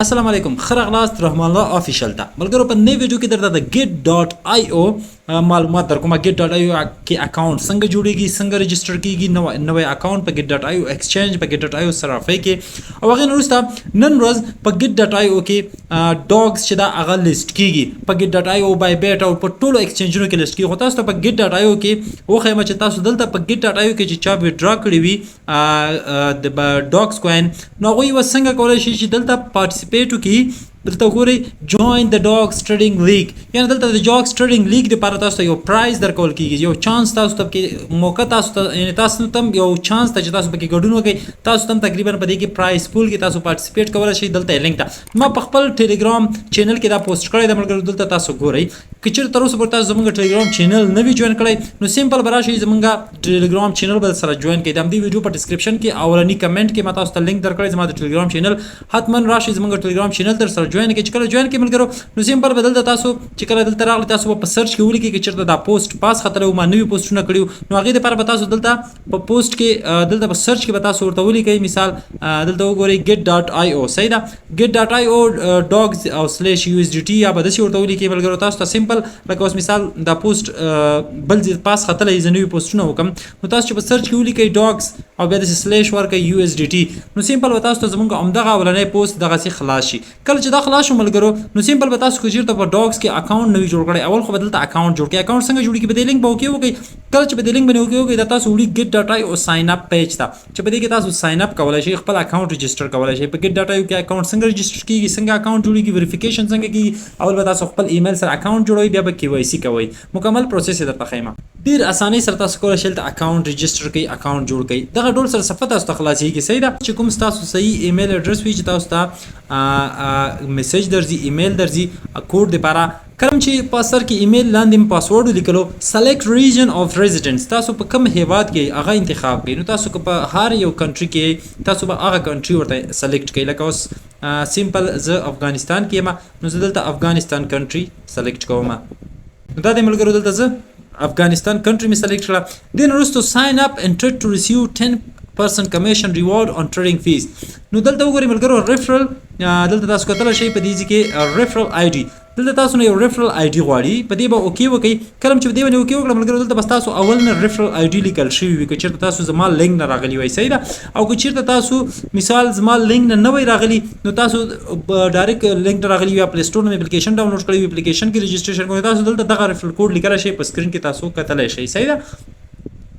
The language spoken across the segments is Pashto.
السلام علیکم خرغلاست رحمان الله افیشل ته ملګرو په نوې ویډیو کې درته د get.io معلومات درکوم get.io کې اکاونټ څنګه جوړیږي څنګه رجسٹر کیږي نوې اکاونټ په get.io ایکسچینج په get.io صرافي کې او هغه وروسته نن ورځ په get.io کې ډاګز چې دا هغه لیست کیږي په get.io بای بیت او په ټولو ایکسچینجونو کې لیست کیږي خو تاسو په get.io کې وخیمه چې تاسو دلته په get.io کې چې چا وډرا کړی وي د ډاګز کوین نو هغه وسنګ کولای شي چې دلته پارټیسیپیټ وکړي دلته ګوري جوین د ډاګز ټریډینګ لیګ یعنی دلته د ډاګز ټریډینګ لیګ لپاره تاسو یو پرایز درکول کیږي یو چانس تاسو ته کې موقع تاسو ته یعنی تاسو تم یو چانس ته چې تاسو پکې ګډون وکړي تاسو تم تقریبا په دې کې پرایز پول کې تاسو پارټیسیپیټ کولای شئ دلته لینک ته ما په خپل ټیلیګرام چینل کې دا پوسټ کړی د ملګرو دلته تاسو ګورئ کچیر تر اوسه پورې تاسو زموږ ټیلیګرام چینل نه وی جوین کړئ نو سیمپل براشي زموږ ټیلیګرام چینل بل سره جوین کړئ د دې ویډیو په ډسکرپشن کې اولنی کمنټ کې ما تاسو ته لینک درکړی زموږ د ټیلیګرام چینل حتما راشي زموږ ټیلیګرام چینل تر سره جوین کړئ چې کله جوین کې ملګرو نو سیمپل بدل د تاسو چې کله دلته راغلی تاسو په سرچ کې ولیکئ چې چیرته دا پوسټ پاس خطر او ما نوی پوسټونه کړیو نو هغه لپاره به تاسو دلته په پوسټ کې دلته په سرچ کې به تاسو ورته ولیکئ مثال دلته وګورئ get.io صحیح ده get.io dogs او /USDT یا به داسې ورته ولیکئ ملګرو تاسو ته سیمپل لکه اوس مثال دا پوسټ بل ځای پاس خطر یې نوی پوسټونه وکم نو تاسو چې په سرچ کې ولیکئ dogs او بیا د سلیش ورکئ USDT نو سیمپل به تاسو ته زموږ همدغه اولنی پوسټ دغه سي خلاص شي کله چې دا خلاص شو ملګرو نو سیمپل به تاسو کو چیرته په ډاګز کې اکاونټ نوی جوړ کړئ اول خو بدلته اکاونټ جوړ کړئ اکاونټ څنګه جوړیږي په دې لینک به وکړئ کله چې په دې لینک باندې وکړئ دا تاسو وړي get.io ساين اپ پیج ته چې په دې کې تاسو ساين اپ کولای شئ خپل اکاونټ ريجستره کولای شئ په get.io کې اکاونټ څنګه ريجستر کیږي څنګه اکاونټ جوړیږي ویریفیکیشن څنګه کیږي اول به تاسو خپل ایمیل سره اکاونټ جوړوي بیا به KYC کوي مکمل پروسس درته ښیم ډیر اسانۍ سره تاسو کولای شئ اکاونټ ريجستر کړئ اکاونټ جوړ کړئ دغه ډول سره صفه تاسو ته خلاصيږي صحیح ده چې کوم تاسو صحیح ایمیل اډرس وي چې تاسو ته میسج درځي ایمیل درځي کوډ لپاره کوم چې په سر کې ایمیل لاندې پاسورډ لیکلو سلیکټ ریجن اف ریزیډنس تاسو په کوم هیواد کې هغه انتخاب کړئ نو تاسو په هر یو کنټری کې تاسو به هغه کنټری ورته سلیکټ کړئ لکه اوس سیمپل زه افغانستان کې یم نو زه دلته افغانستان کنټری سلیکټ کوم نو دا د ملګرو دلته زه افغانستان کنټری می سلیکټ کړه دین وروسته ساين اپ and try to receive 10% commission reward on trading fees نو دلته وګورئ ملګرو ریفرل دلته تاسو کتل شي په دې کې ریفرل آی ډي دلته تاسو نه یو ریفرل آی ډي غواړي په دې به اوکی وکئ کلم چې په دې باندې اوکی وکړه ملګرو دلته بس تاسو اول نه ریفرل آی ډي لیکل شوی وي که چیرته تاسو زما لینک نه راغلی وای صحیح ده او که چیرته تاسو مثال زما لینک نه وای راغلی نو تاسو ډایرکټ لینک نه راغلی وي پلی سٹور نه اپلیکیشن ډاونلوډ کړئ وي اپلیکیشن کې رجسټریشن کوئ تاسو دلته دغه ریفرل کوډ لیکل شي په سکرین کې تاسو کتلای شئ صحیح ده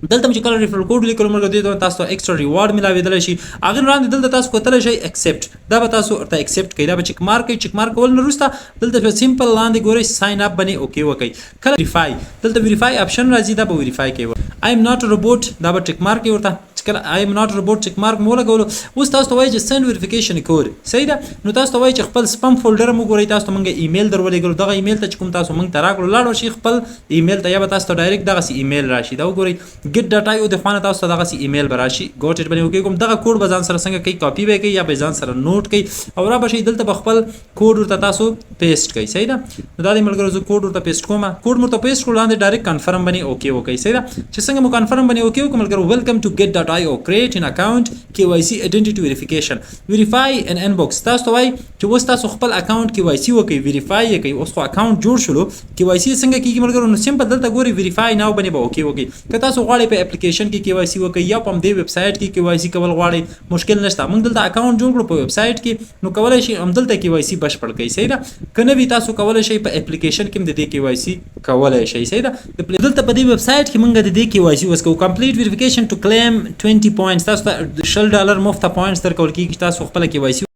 دلته چې کله ریفرل کوډ لیکل مرګ دی تاسو ته ایکسترا ریوارډ ملاوي شي اغه وړاندې دلته تاسو کوتل شي ایکسپټ دا به تاسو ته ایکسپټ کړئ دا به چک مارک ول نه روسته دلته په سیمپل لاندې ګورئ ساين اپ باندې اوکی وکئ کله ویریفای دلته ویریفای اپشن راځي دا به ویریفای کوي I am not a robot دا به ټیک مارک ورته کله I am not a robot ټیک مارک مولا غولو اوس تاسو ته وایي چې سند ویریفیکیشن کوډ صحیح ده نو تاسو ته وایي چې خپل سپم فولډر مو ګورئ تاسو ته مونږ ایمیل درولېګل دغه ایمیل ته کوم تاسو مونږ ته راغلو لاړ شي خپل ایمیل ته یا به تاسو ته ډایرکټ دغه سی ایمیل راشي دا وګورئ get.io د فانه تاسو ته دغه سی ایمیل براشي ګوټ اټ باندې وکړئ کوم دغه کوډ به ځان سره څنګه کوي کاپی به کوي یا به ځان سره نوٹ کوي او را به شي دلته خپل کوډ ورته تاسو پیسټ کوي صحیح ده نو دا د ملګرو زه کوډ ورته پیسټ کوم کوډ مرته پیسټ کړو لاندې ډایرکټ کنفرم باندې اوکی وکړئ صحیح ده چې څنګه مو کنفرم باندې اوکی وکړم ملګرو ویلکم ټو get.io create an account KYC identity verification verify an inbox تاسو ته وایي چې اوس تاسو خپل اکاونټ KYC وکړئ ویریفای یې کوي اوس خو اکاونټ جوړ شلو KYC څنګه کیږي ملګرو نو سیمپل دلته ګوري ویریفای ناو باندې به اوکی وکړئ که تاسو غواړئ په اپلیکیشن کې KYC وکړئ یا په دې ویب سټ کې KYC کول غواړئ مشکل نشته موږ دلته اکاونټ جوړ کړو په ویب سټ کې نو کولای شئ هم دلته KYC بشپړ کړئ صحیح ده کنه وی تاسو کولای شئ په اپلیکیشن کې د دې KYC کولای شئ صحیح ده دلته په دې ویب سټ کې موږ د دې KYC وسکو کمپلیټ ویریفیکیشن ټو کلیم 20 پوینټس تاسو ته $10 مفت پوینټس درکول کیږي تاسو خپل KYC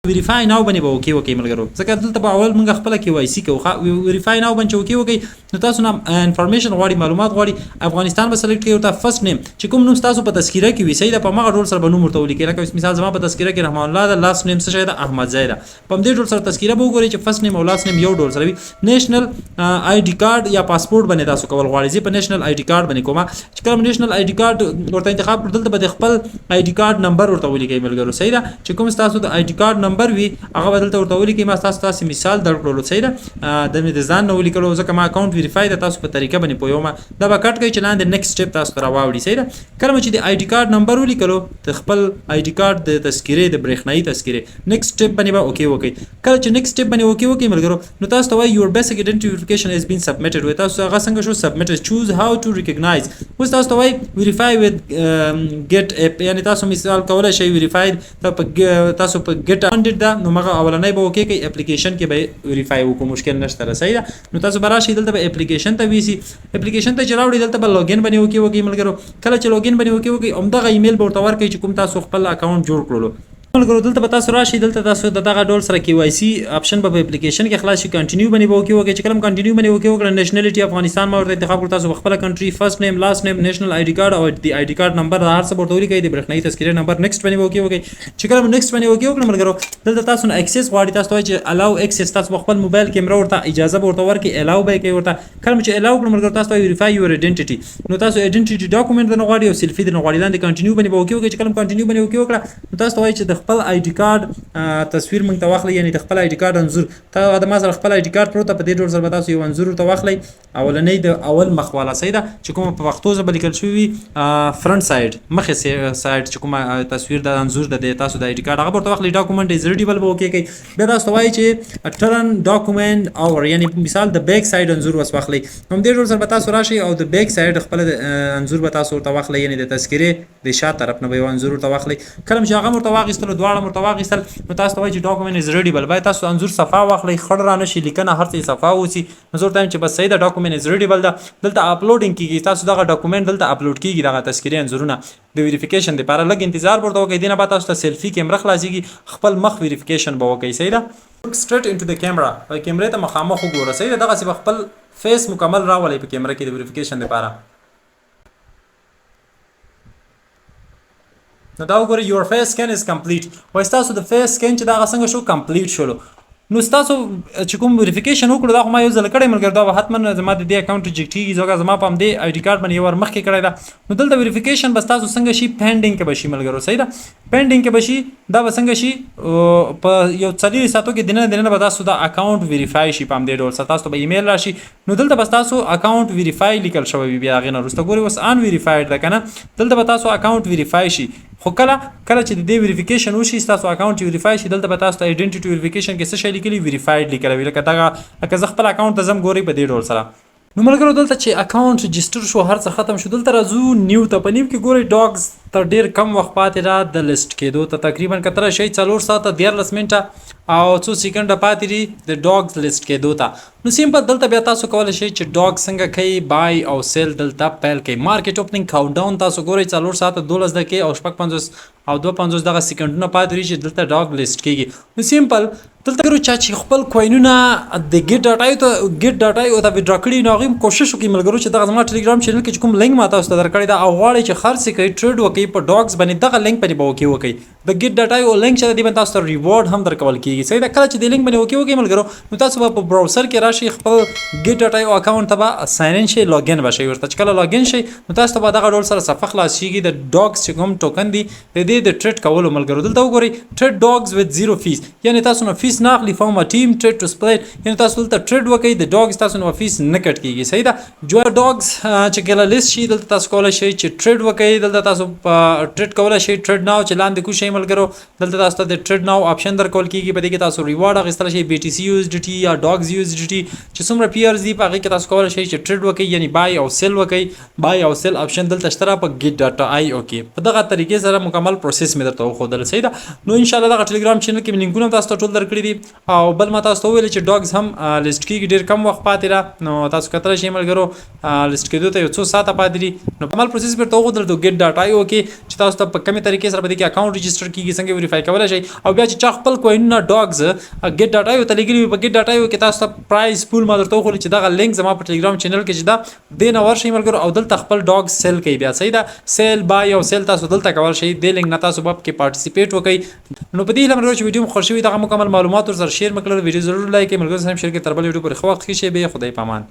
ویریفای ناو باندې به اوکی وکړئ ملګرو ځکه دلته به اول موږ خپل KYC کوو ویریفای ناو باندې اوکی وکړئ نو تاسو نه انفارمیشن غواړي معلومات غواړي افغانستان به سلیکټ کړئ ورته فرست نیم چې کوم نوم تاسو په تذکره کې وي صحیح ده په مغه ډول سره به نوم ورته ولیکئ لکه مثال زما په تذکره کې رحمان الله ده لاست نیم څه شی ده احمد زید په دې ډول سره تذکره به وګورئ چې فرست نیم او لاست نیم یو ډول سره وي نېشنل آی ډي کارت یا پاسپورت باندې تاسو کول غواړئ زه په نېشنل آی ډي کارت باندې کوم چې کوم نېشنل آی ډي کارت ورته انتخاب کړل دلته به خپل آی ډي کارت نمبر ورته ولیکئ ملګرو صحیح ده چې کوم تاسو د آی ډي کارت نمبر وي هغه بدلته ورته ولیکي ما تاسو مثال درکړلو صحیح ده د ځان نو ولیکلو ځکه ما اکاونټ ویریفای د تاسو په طریقه باندې پویوم دا به کټ کوي چې لاندې نیکسټ سټپ تاسو ته راوړي صحیح ده کله چې د آی ډی کارت نمبر ولیکلو ته خپل آی ډی کارت د تذکرې د برېښنايي تذکرې نیکسټ سټپ باندې به اوکی وکي کله چې نیکسټ سټپ باندې اوکی وکي ملګرو نو تاسو ته وایي یور بیسیک آیډنټیفیکیشن هاز بین سبمیټډ وي تاسو هغه څنګه شو سبمیټډ چوز هاو ټو ریکګنایز اوس تاسو ته وایي ویریفای وذ ګیټ اپ یعنی تاسو مثال کولای شئ ویریفای تاسو په ګیټ اندډ دا نو مغه اولنۍ به اوکی کوي اپلیکیشن کې به ویریفای وکړو مشکل نشته صحیح ده نو تاسو براشي دلته به اپلیکیشن ته ویسي اپلیکیشن ته چلاوړي دلته به لوګین باندې وکي ملګرو کله چې لوګین باندې وکي همدغه ایمیل به ورته ورکړي چې کوم تاسو خپل اکاونټ جوړ کړلو ملګرو دلته به تاسو راشي دلته تاسو دغه ډول سره کی وای سی اپشن په اپلیکیشن کې خلاص شي کنټینیو باندې وکي چې کلم کنټینیو باندې وکي نېشنلټي افغانستان ما ورته انتخاب کړ تاسو خپل کنټری فرست نیم لاست نیم نېشنل آی ډی کارت او د آی ډی کارت نمبر هر څه ورته ولیکي د برېښنايي تذکرې نمبر نیکسټ باندې وکي چې کلم نیکسټ باندې وکي ملګرو دلته تاسو اکسس غواړئ تاسو ته چې الاو اکسس تاسو خپل موبایل کیمرا ورته اجازه ورته ورکي الاو به کوي ورته کلم چې الاو کړم ملګرو تاسو ویریفای یور آیډنټیټي نو تاسو آیډنټیټي ډاکومنټ نه غواړئ او سیلفي نه غواړئ لاندې کنټینیو باندې وکي چې کلم کنټینیو باندې وکي نو تاسو وایي چې د خپل آی ډی کارت تصویر مونږ ته واخلي یعنی د خپل آی ډی کارت انزور ته د ما سره خپل آی ډی کارت پروت په دې ډول سره تاسو یو انزور ته واخلي اولنۍ د اول مخ والا صحیح ده چې کوم په پښتو ژبه لیکل شوی فرنٹ سایډ مخه سایډ چې کوم تصویر د انزور د تاسو د آی ډی کارت هغه ورته واخلي ډاکومنټ از ریډیبل به اوکی کوي بیا تاسو وایي چې ټرن ډاکومنټ او یعنی مثال د بیک سایډ انزور وس واخلي هم دې ډول سره تاسو راشي او د بیک سایډ خپل انزور به تاسو ورته واخلي یعنی د تذکرې د شا طرف نه به انزور ورته واخلي کله چې هغه ورته واخیستل دواړه ورته واخیستل نو تاسو وایي چې ډاکومنټ از ریډیبل باید تاسو انزور صفه واخلئ خړ را نشي لیکنه هر څه صفه وسی نو زه ټایم چې بس صحیح ده ډاکومنټ از ریډیبل ده دلته اپلوډینګ کیږي تاسو دغه ډاکومنټ دلته اپلوډ کیږي دغه تذکرې انزورونه د ویریفیکیشن لپاره لږ انتظار ورته وکړئ دینه بعد تاسو ته سیلفي کیمرا خلاصيږي خپل مخ ویریفیکیشن به وکړئ صحیح ده straight into the camera کیمرې ته مخامخ وګورئ صحیح ده دغه سی خپل فیس مکمل راولئ په کیمرا کې د ویریفیکیشن لپاره نو دا وګورئ یور فیس سکین از کمپلیټ وایي تاسو د فیس سکین چې دا څنګه شو کمپلیټ شولو نو تاسو چې کوم ویریفیکیشن وکړو دا خو ما یو ځل کړی ملګر دا حتما زما د دې اکاونټ ریجیکټ کیږي ځکه زما په همدې آی ډی کارت باندې یو ور مخکې کړی ده نو دلته ویریفیکیشن بس تاسو څنګه شي پینډینګ کې بشي ملګرو صحیح ده پینډینګ کې بشي دا به څنګه شي په یو 4 ساعتو کې دنه به تاسو دا اکاونټ ویریفای شي په همدې ډول سره تاسو به ایمیل راشي نو دلته بس تاسو اکاونټ ویریفای لیکل شوی بیا هغه نه وروسته ګورئ اوس ان ویریفایډ ده کنه دلته به تاسو اکاونټ ویریفای شي خو کله چې د دې ویریفیکیشن وشي تاسو اکاونټ ویریفای شي دلته به تاسو ته آیډنټیټي ویریفیکیشن کې څه شی لیکلي ویریفایډ لیکل وی لکه زه خپل اکاونټ ته زم ګوري په دې ډول سره نو ملګرو دلته چې اکاونټ رجسټر شو هر څه ختم شو دلته راځو نیو ته په نیو کې ګورئ ډاګز تر ډیر کم وخت پاتې را د لیست کېدو ته تقریبا کتره شي 4 ساعته 14 منټه او 2 سکند پاتې دي د ډاګز لیست کېدو ته نو سیمپل دلته بیا تاسو کولای شئ چې ډاګ څنګه کوي بای او سیل دلته پیل کوي مارکیټ اوپننګ کاونټ ډاون تاسو ګورئ 4 ساعته 12 دقیقې او 55 او 52 دغه سکندونه پاتې دي چې دلته ډاګ لیست کېږي نو سیمپل دلته ګورو چې خپل کوینونه د ګیټ ډاټا او ته وډرا کړی نو غیم کوشش وکړي ملګرو چې دغه زما ټلیګرام چینل کې کوم لینک ماته واست درکړی دا او غواړي چې خرڅ کوي ټریډ وکړي په ډاګز باندې دغه لینک باندې وکړي د ګیټ ډاټا او لینک چې دی باندې تاسو ته ریوارډ هم درکول کیږي صحیح دا کله چې د لینک باندې وکړي ملګرو نو تاسو په براوزر کې راشي خپل ګیټ ډاټا او اکاونټ ته ساين ان شي لاګین بشي ورته چې کله لاګین شي نو تاسو ته دغه ډول سره صفحه خلاص شيږي د ډاګز چې کوم ټوکن دی د دې د ټریډ کولو ملګرو دلته وګورئ ټریډ ډاګز وذ 0 فیس یعنی تاسو نو فیس نه اخلي فورم ټیم ټریډ ټو سپلیټ یعنی تاسو دلته ټریډ وکړئ د ډاګز تاسو نو فیس نه کټ کیږي صحیح ده جو ډاګز چې کله لیست شي دلته تاسو کولای شئ چې ټریډ وکړئ دلته تاسو ټریډ کولای شئ ټریډ ناو چې لاندې کو شي ملګرو دلته تاسو ته د ټریډ ناو آپشن درکول کیږي په دې کې تاسو ریوارډ اخیستل شي بي ټي سي یو اس ډي ټي یا ډاګز یو اس ډي ټي چې څومره پیئرز دي په هغه کې تاسو کولای شئ چې ټریډ وکړئ یعنی بای او سیل وکړئ بای او سیل آپشن دلته شته په ګیټ ډاټا آی او کې په دغه طریقې سره مکمل پروسس مې درته وښودل صحیح ده نو ان شاء الله دغه ټلیګرام چینل کې لینکونه تاسو ته ټول درکړي دي او بل ما تاسو ته ویل چې ډاګز هم لیست کیږي ډیر کم وخت پاتې را نو تاسو کتل شئ ملګرو لیست کېدو ته یو څو ساعته پاتې دي نو مکمل پروسس به ته وښودل د ګیټ ډاټا آی او کې چې تاسو ته په کومه طریقې سره به کې اکاونټ رجسټر کیږي څنګه ویریفای کولای شئ او بیا چې خپل کوینونه ډاګز ګیټ ډاټا آی او ته لګیږي په ګیټ ډاټا آی او کې تاسو ته پرایس پول ما درته وښودل چې دغه لینک زما په ټلیګرام چینل کې چې دا دین اور شي ملګرو او دلته خپل ډاګز سیل کوي بیا صحیح ده سیل بای او سیل تاسو دلته کول شي د لینک نه تاسو په کې پارټیسیپیټ وکړئ نو په دې لمر چې ویډیو خوښ شوی دغه مکمل معلومات سره شیر مکلر ویډیو ضرور لایک کړئ ملګرو سره شیر کړئ تر بل ویډیو پر خو وخت کې شي به خدای پامان